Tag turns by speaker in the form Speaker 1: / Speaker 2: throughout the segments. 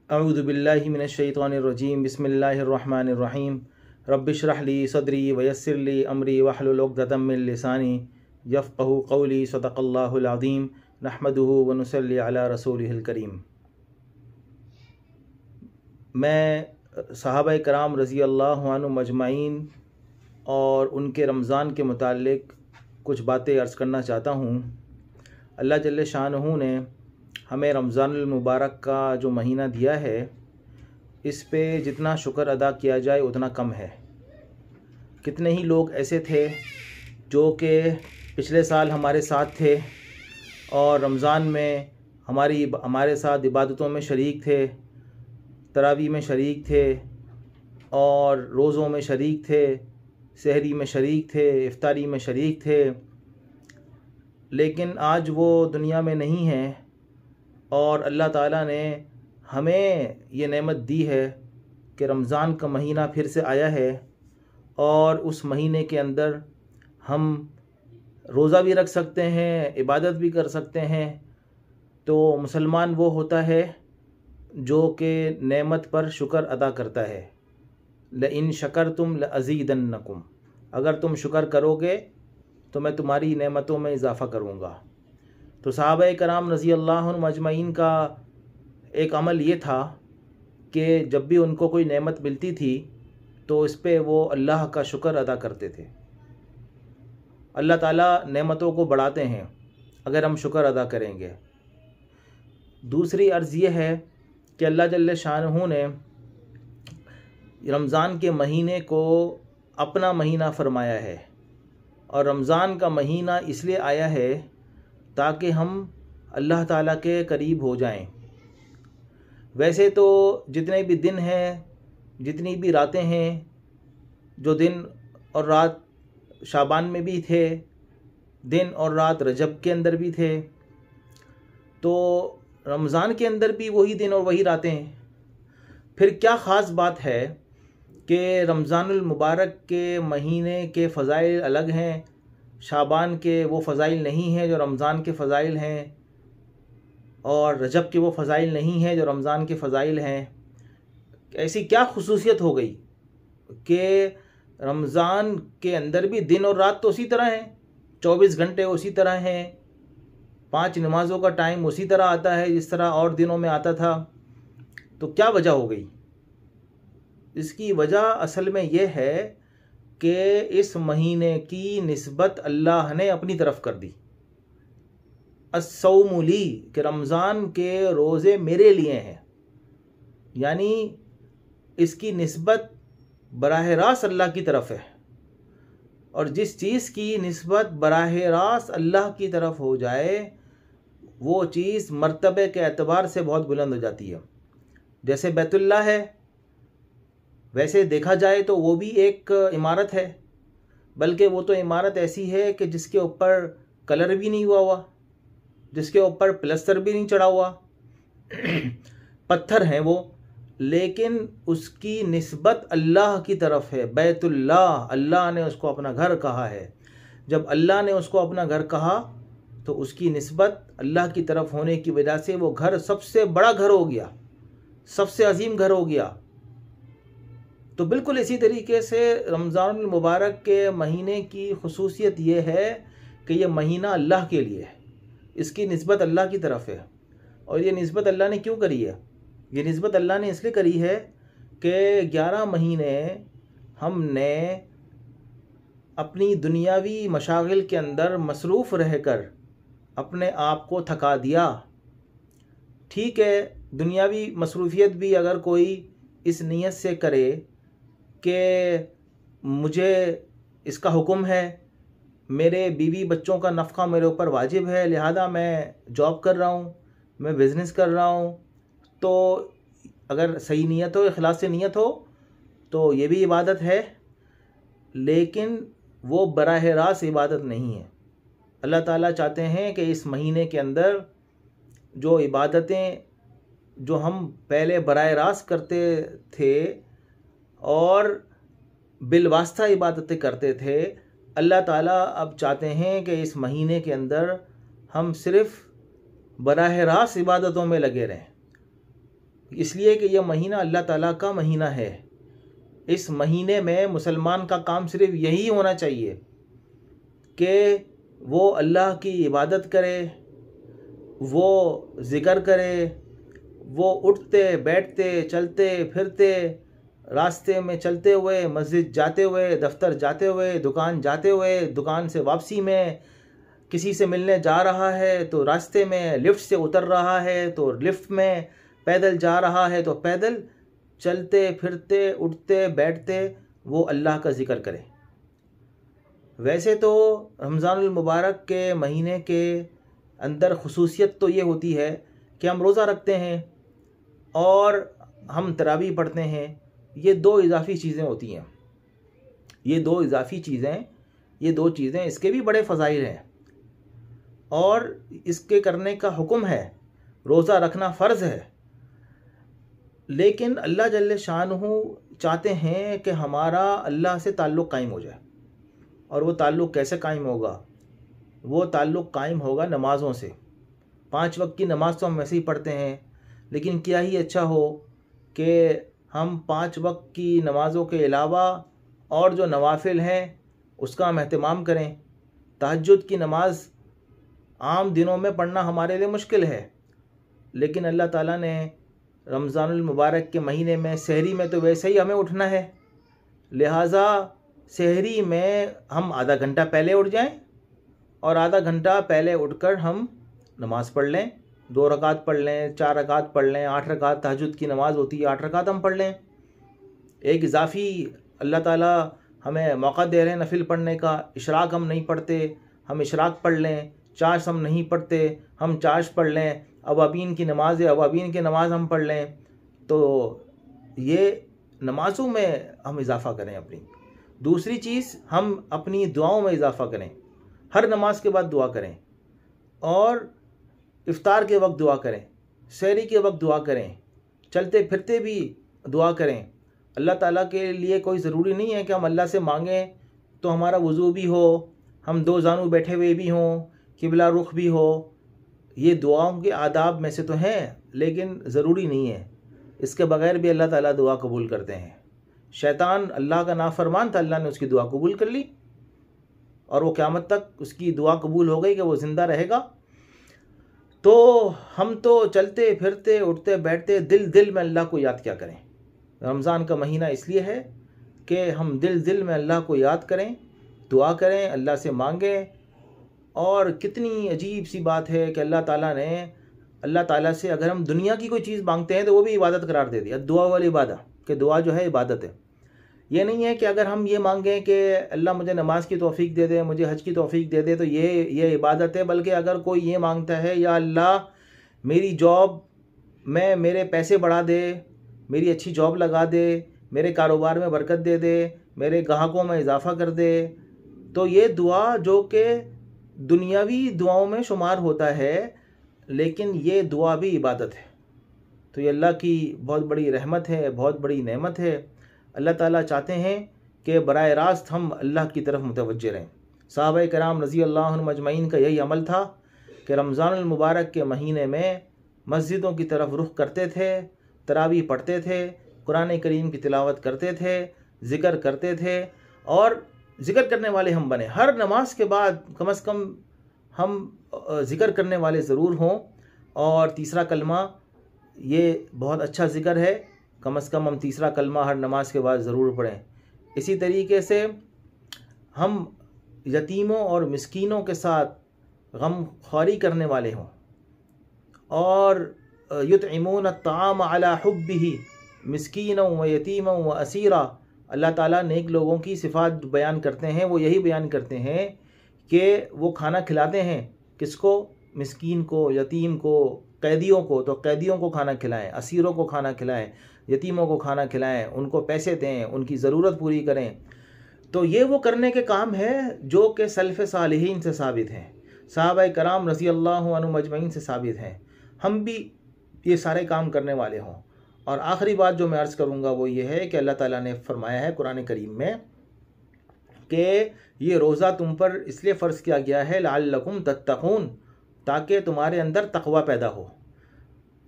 Speaker 1: اعوذ باللہ من الشیطان الرجیم بسم اللہ الرحمن الرحیم رب اشرح لی صدری ویسر لی امری واحلل عقدۃ من لسانی یفقہوا قولی صدق اللہ العظیم نحمدہ ونصلی علی رسولہ الکریم۔ میں صحابہ کرام رضی اللہ عنہ مجمعین اور ان کے رمضان کے متعلق کچھ باتیں عرض کرنا چاہتا ہوں۔ اللہ جل شانہ نے ہمیں رمضان المبارک کا جو مہینہ دیا ہے، اس پہ جتنا شکر ادا کیا جائے اتنا کم ہے۔ کتنے ہی لوگ ایسے تھے جو کہ پچھلے سال ہمارے ساتھ تھے اور رمضان میں ہمارے ساتھ عبادتوں میں شریک تھے، تراویح میں شریک تھے اور روزوں میں شریک تھے، سحری میں شریک تھے، افطاری میں شریک تھے، لیکن آج وہ دنیا میں نہیں ہیں۔ اور اللہ تعالیٰ نے ہمیں یہ نعمت دی ہے کہ رمضان کا مہینہ پھر سے آیا ہے اور اس مہینے کے اندر ہم روزہ بھی رکھ سکتے ہیں، عبادت بھی کر سکتے ہیں۔ تو مسلمان وہ ہوتا ہے جو کہ نعمت پر شکر ادا کرتا ہے۔ لئن شکرتم لازیدنکم، اگر تم شکر کرو گے تو میں تمہاری نعمتوں میں اضافہ کروں گا۔ تو صحابہ کرام رضی اللہ عنہ مجمعین کا ایک عمل یہ تھا کہ جب بھی ان کو کوئی نعمت ملتی تھی تو اس پہ وہ اللہ کا شکر ادا کرتے تھے۔ اللہ تعالیٰ نعمتوں کو بڑھاتے ہیں اگر ہم شکر ادا کریں گے۔ دوسری عرض یہ ہے کہ اللہ جل شانہ نے رمضان کے مہینے کو اپنا مہینہ فرمایا ہے، اور رمضان کا مہینہ اس لیے آیا ہے تاکہ ہم اللہ تعالیٰ کے قریب ہو جائیں۔ ویسے تو جتنے بھی دن ہیں، جتنی بھی راتیں ہیں، جو دن اور رات شعبان میں بھی تھے، دن اور رات رجب کے اندر بھی تھے، تو رمضان کے اندر بھی وہی دن اور وہی راتیں ہیں۔ پھر کیا خاص بات ہے کہ رمضان المبارک کے مہینے کے فضائل الگ ہیں، شعبان کے وہ فضائل نہیں ہیں جو رمضان کے فضائل ہیں، اور رجب کے وہ فضائل نہیں ہیں جو رمضان کے فضائل ہیں؟ ایسی کیا خصوصیت ہو گئی کہ رمضان کے اندر بھی دن اور رات تو اسی طرح ہیں، 24 گھنٹے اسی طرح ہیں، 5 نمازوں کا ٹائم اسی طرح آتا ہے جس طرح اور دنوں میں آتا تھا؟ تو کیا وجہ ہو گئی؟ اس کی وجہ اصل میں یہ ہے کہ اس مہینے کی نسبت اللہ نے اپنی طرف کر دی۔ الصوم لی، کہ رمضان کے روزے میرے لیے ہیں، یعنی اس کی نسبت براہ راست اللہ کی طرف ہے۔ اور جس چیز کی نسبت براہ راست اللہ کی طرف ہو جائے وہ چیز مرتبے کے اعتبار سے بہت بلند ہو جاتی ہے۔ جیسے بیت اللہ ہے، ویسے دیکھا جائے تو وہ بھی ایک عمارت ہے، بلکہ وہ تو عمارت ایسی ہے کہ جس کے اوپر کلر بھی نہیں ہوا، جس کے اوپر پلستر بھی نہیں چڑھا ہوا، پتھر ہیں وہ، لیکن اس کی نسبت اللہ کی طرف ہے۔ بیت اللہ، اللہ نے اس کو اپنا گھر کہا ہے۔ جب اللہ نے اس کو اپنا گھر کہا تو اس کی نسبت اللہ کی طرف ہونے کی وجہ سے وہ گھر سب سے بڑا گھر ہو گیا، سب سے عظیم گھر ہو گیا۔ تو بالکل اسی طریقے سے رمضان المبارک کے مہینے کی خصوصیت یہ ہے کہ یہ مہینہ اللہ کے لیے ہے، اس کی نسبت اللہ کی طرف ہے۔ اور یہ نسبت اللہ نے کیوں کری ہے؟ یہ نسبت اللہ نے اس لیے کری ہے کہ 11 مہینے ہم نے اپنی دنیاوی مشاغل کے اندر مصروف رہ کر اپنے آپ کو تھکا دیا۔ ٹھیک ہے، دنیاوی مصروفیت بھی اگر کوئی اس نیت سے کرے کہ مجھے اس کا حکم ہے، میرے بیوی بچوں کا نفقہ میرے اوپر واجب ہے، لہذا میں جاب کر رہا ہوں، میں بزنس کر رہا ہوں، تو اگر صحیح نیت ہو، اخلاص سے نیت ہو تو یہ بھی عبادت ہے، لیکن وہ براہ راست عبادت نہیں ہے۔ اللہ تعالیٰ چاہتے ہیں کہ اس مہینے کے اندر جو عبادتیں جو ہم پہلے براہ راست کرتے تھے اور بالواسطہ عبادتیں کرتے تھے، اللہ تعالیٰ اب چاہتے ہیں کہ اس مہینے کے اندر ہم صرف براہ راست عبادتوں میں لگے رہیں۔ اس لیے کہ یہ مہینہ اللہ تعالیٰ کا مہینہ ہے. اس مہینے میں مسلمان کا کام صرف یہی ہونا چاہیے کہ وہ اللہ کی عبادت کرے، وہ ذکر کرے، وہ اٹھتے بیٹھتے چلتے پھرتے، راستے میں چلتے ہوئے، مسجد جاتے ہوئے، دفتر جاتے ہوئے، دکان جاتے ہوئے، دکان سے واپسی میں کسی سے ملنے جا رہا ہے تو راستے میں لفٹ سے اتر رہا ہے تو لفٹ میں، پیدل جا رہا ہے تو پیدل، چلتے پھرتے اٹھتے بیٹھتے وہ اللہ کا ذکر کرے. ویسے تو رمضان المبارک کے مہینے کے اندر خصوصیت تو یہ ہوتی ہے کہ ہم روزہ رکھتے ہیں اور ہم تراویح پڑھتے ہیں. یہ دو اضافی چیزیں ہوتی ہیں، یہ دو چیزیں اس کے بھی بڑے فضائل ہیں اور اس کے کرنے کا حکم ہے. روزہ رکھنا فرض ہے، لیکن اللہ جل شانہ چاہتے ہیں کہ ہمارا اللہ سے تعلق قائم ہو جائے. اور وہ تعلق کیسے قائم ہوگا؟ وہ تعلق قائم ہوگا نمازوں سے. 5 وقت کی نماز تو ہم ویسے ہی پڑھتے ہیں، لیکن کیا ہی اچھا ہو کہ ہم 5 وقت کی نمازوں کے علاوہ اور جو نوافل ہیں اس کا ہم اہتمام کریں. تہجد کی نماز عام دنوں میں پڑھنا ہمارے لیے مشکل ہے، لیکن اللہ تعالیٰ نے رمضان المبارک کے مہینے میں سحری میں تو ویسے ہی ہمیں اٹھنا ہے، لہٰذا سحری میں ہم آدھا گھنٹہ پہلے اٹھ جائیں اور آدھا گھنٹہ پہلے اٹھ کر ہم نماز پڑھ لیں. 2 رکعت پڑھ لیں، 4 رکعت پڑھ لیں، 8 رکعت تہجد کی نماز ہوتی ہے، 8 رکعت ہم پڑھ لیں. ایک اضافی اللہ تعالیٰ ہمیں موقع دے رہے ہیں نفل پڑھنے کا. اشراق ہم نہیں پڑھتے، ہم اشراق پڑھ لیں. چاشت ہم نہیں پڑھتے، ہم چاشت پڑھ لیں. اوابین کی نماز ہے، اوابین کی نماز ہم پڑھ لیں. تو یہ نمازوں میں ہم اضافہ کریں اپنی. دوسری چیز، ہم اپنی دعاؤں میں اضافہ کریں. ہر نماز کے بعد دعا کریں اور افطار کے وقت دعا کریں، سحری کے وقت دعا کریں، چلتے پھرتے بھی دعا کریں. اللہ تعالیٰ کے لیے کوئی ضروری نہیں ہے کہ ہم اللہ سے مانگیں تو ہمارا وضو بھی ہو، ہم 2 زانو بیٹھے ہوئے بھی ہوں، قبلہ رخ بھی ہو. یہ دعاؤں کے آداب میں سے تو ہیں، لیکن ضروری نہیں ہے. اس کے بغیر بھی اللہ تعالیٰ دعا قبول کرتے ہیں. شیطان اللہ کا نافرمان تھا، اللہ نے اس کی دعا قبول کر لی اور وہ قیامت تک اس کی دعا قبول ہو گئی کہ وہ زندہ رہے گا. تو ہم تو چلتے پھرتے اٹھتے بیٹھتے دل میں اللہ کو یاد کیا کریں. رمضان کا مہینہ اس لیے ہے کہ ہم دل میں اللہ کو یاد کریں، دعا کریں، اللہ سے مانگیں. اور کتنی عجیب سی بات ہے کہ اللہ تعالیٰ سے اگر ہم دنیا کی کوئی چیز مانگتے ہیں تو وہ بھی عبادت قرار دے دیا. دعا والی عبادت کہ دعا جو ہے عبادت ہے. یہ نہیں ہے کہ اگر ہم یہ مانگیں کہ اللہ مجھے نماز کی توفیق دے دے، مجھے حج کی توفیق دے دے تو یہ عبادت ہے. بلکہ اگر کوئی یہ مانگتا ہے یا اللہ میری جاب میں میرے پیسے بڑھا دے، میری اچھی جاب لگا دے، میرے کاروبار میں برکت دے دے، میرے گاہکوں میں اضافہ کر دے، تو یہ دعا جو کہ دنیاوی دعاؤں میں شمار ہوتا ہے، لیکن یہ دعا بھی عبادت ہے. تو یہ اللہ کی بہت بڑی رحمت ہے، بہت بڑی نعمت ہے. اللہ تعالیٰ چاہتے ہیں کہ براہ راست ہم اللہ کی طرف متوجہ رہیں. صحابہ کرام رضی اللہ عنہم اجمعین کا یہی عمل تھا کہ رمضان المبارک کے مہینے میں مسجدوں کی طرف رخ کرتے تھے، تراویح پڑھتے تھے، قرآن کریم کی تلاوت کرتے تھے، ذکر کرتے تھے. اور ذکر کرنے والے ہم بنیں. ہر نماز کے بعد کم از کم ہم ذکر کرنے والے ضرور ہوں. اور تیسرا کلمہ یہ بہت اچھا ذکر ہے، کم از کم ہم تیسرا کلمہ ہر نماز کے بعد ضرور پڑھیں. اسی طریقے سے ہم یتیموں اور مسکینوں کے ساتھ غم خواری کرنے والے ہوں. اور یطعمون الطعام علی حبہ مسکینا و یتیما و اسیرا. اللہ تعالیٰ نیک لوگوں کی صفات بیان کرتے ہیں، وہ یہی بیان کرتے ہیں کہ وہ کھانا کھلاتے ہیں. کس کو؟ مسکین کو، یتیم کو، قیدیوں کو. تو قیدیوں کو کھانا کھلائیں، اسیروں کو کھانا کھلائیں، یتیموں کو کھانا کھلائیں، ان کو پیسے دیں، ان کی ضرورت پوری کریں. تو یہ وہ کرنے کے کام ہے جو کہ سلف صالحین سے ثابت ہیں، صحابہ کرام رضی اللہ عنہم اجمعین سے ثابت ہیں. ہم بھی یہ سارے کام کرنے والے ہوں. اور آخری بات جو میں عرض کروں گا وہ یہ ہے کہ اللہ تعالیٰ نے فرمایا ہے قرآن کریم میں کہ یہ روزہ تم پر اس لیے فرض کیا گیا ہے لعلکم تتقون، تاکہ تمہارے اندر تقوی پیدا ہو.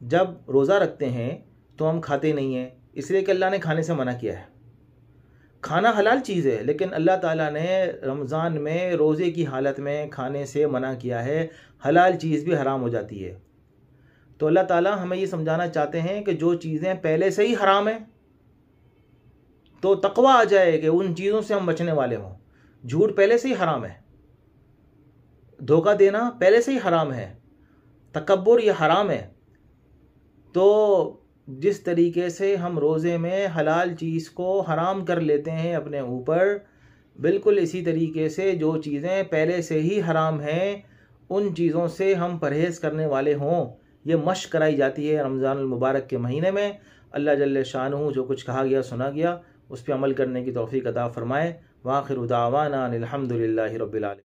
Speaker 1: جب روزہ رکھتے ہیں تو ہم کھاتے نہیں ہیں، اس لیے کہ اللہ نے کھانے سے منع کیا ہے۔ کھانا حلال چیز ہے، لیکن اللہ تعالیٰ نے رمضان میں روزے کی حالت میں کھانے سے منع کیا ہے، حلال چیز بھی حرام ہو جاتی ہے۔ تو اللہ تعالیٰ ہمیں یہ سمجھانا چاہتے ہیں کہ جو چیزیں پہلے سے ہی حرام ہیں تو تقویٰ آ جائے کہ ان چیزوں سے ہم بچنے والے ہوں۔ جھوٹ پہلے سے ہی حرام ہے، دھوکہ دینا پہلے سے ہی حرام ہے، تکبر یہ حرام ہے۔ تو جس طریقے سے ہم روزے میں حلال چیز کو حرام کر لیتے ہیں اپنے اوپر، بالکل اسی طریقے سے جو چیزیں پہلے سے ہی حرام ہیں ان چیزوں سے ہم پرہیز کرنے والے ہوں۔ یہ مشق کرائی جاتی ہے رمضان المبارک کے مہینے میں۔ اللہ جل شانہ جو کچھ کہا گیا سنا گیا اس پہ عمل کرنے کی توفیق عطا فرمائے۔ وآخر دعوانا الحمد للہ رب العالمین۔